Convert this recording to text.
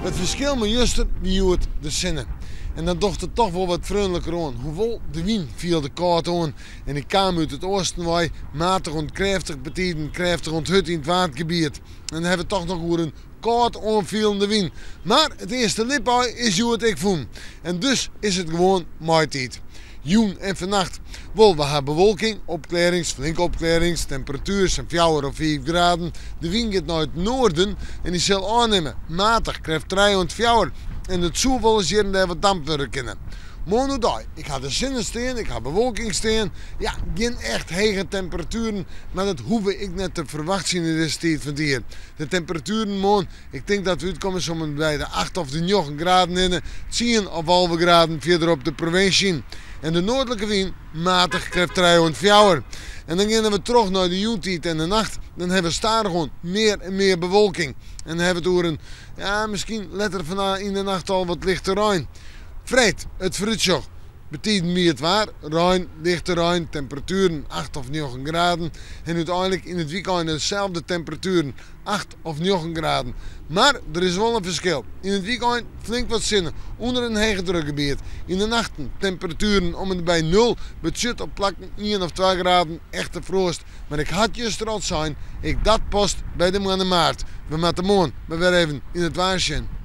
Het verschil met juster wie het de zinnen. En dan docht het toch wel wat vriendelijker aan. Hoewel de wien viel de koud aan en ik kwam uit het oosten waar matig en krachtig betiden, krachtig en hut in het waardgebied. En dan hebben we toch nog weer een koud aanvielende wien. Maar het eerste lipaai is hoe het ik voel. En dus is het gewoon maaitijd. Joen en vannacht. Wel, we hebben bewolking, flinke opklarings, temperatuur zijn 4 of 5 graden. De wind gaat naar het noorden en die zal aannemen. Matig, krijgt 3 en 4. En het zou wel eens hier en daar wat damp kunnen. Morgen dag, ik ga de zinnen staan, ik ga bewolking staan. Ja, geen echt hoge temperaturen, maar dat hoef ik net te verwachten in deze tijd van hier. De temperaturen morgen, ik denk dat we uitkomen zo'n bij de 8 of de 9 graden in, 10 of halve graden verder op de provincie. En de noordelijke wind matig krijgt 3 en 4. En dan gaan we terug naar de joentijd en de nacht. Dan hebben we stadig gewoon meer en meer bewolking. En dan hebben we door een, ja, misschien letter vandaag in de nacht al wat lichter ruim. Vreed, het fruitsjoch. Betekent meer het waar. Ruim, lichte ruim, temperaturen 8 of 9 graden. En uiteindelijk in het weekend dezelfde temperaturen, 8 of 9 graden. Maar er is wel een verschil. In het weekend flink wat zinnen, onder een hoge drukgebied. In de nachten temperaturen om en bij 0, budget op plakken 1 of 2 graden, echte frost. Maar ik had juist er al zijn, ik dat post bij de maand maart. We moeten morgen weer even in het waarschuwen.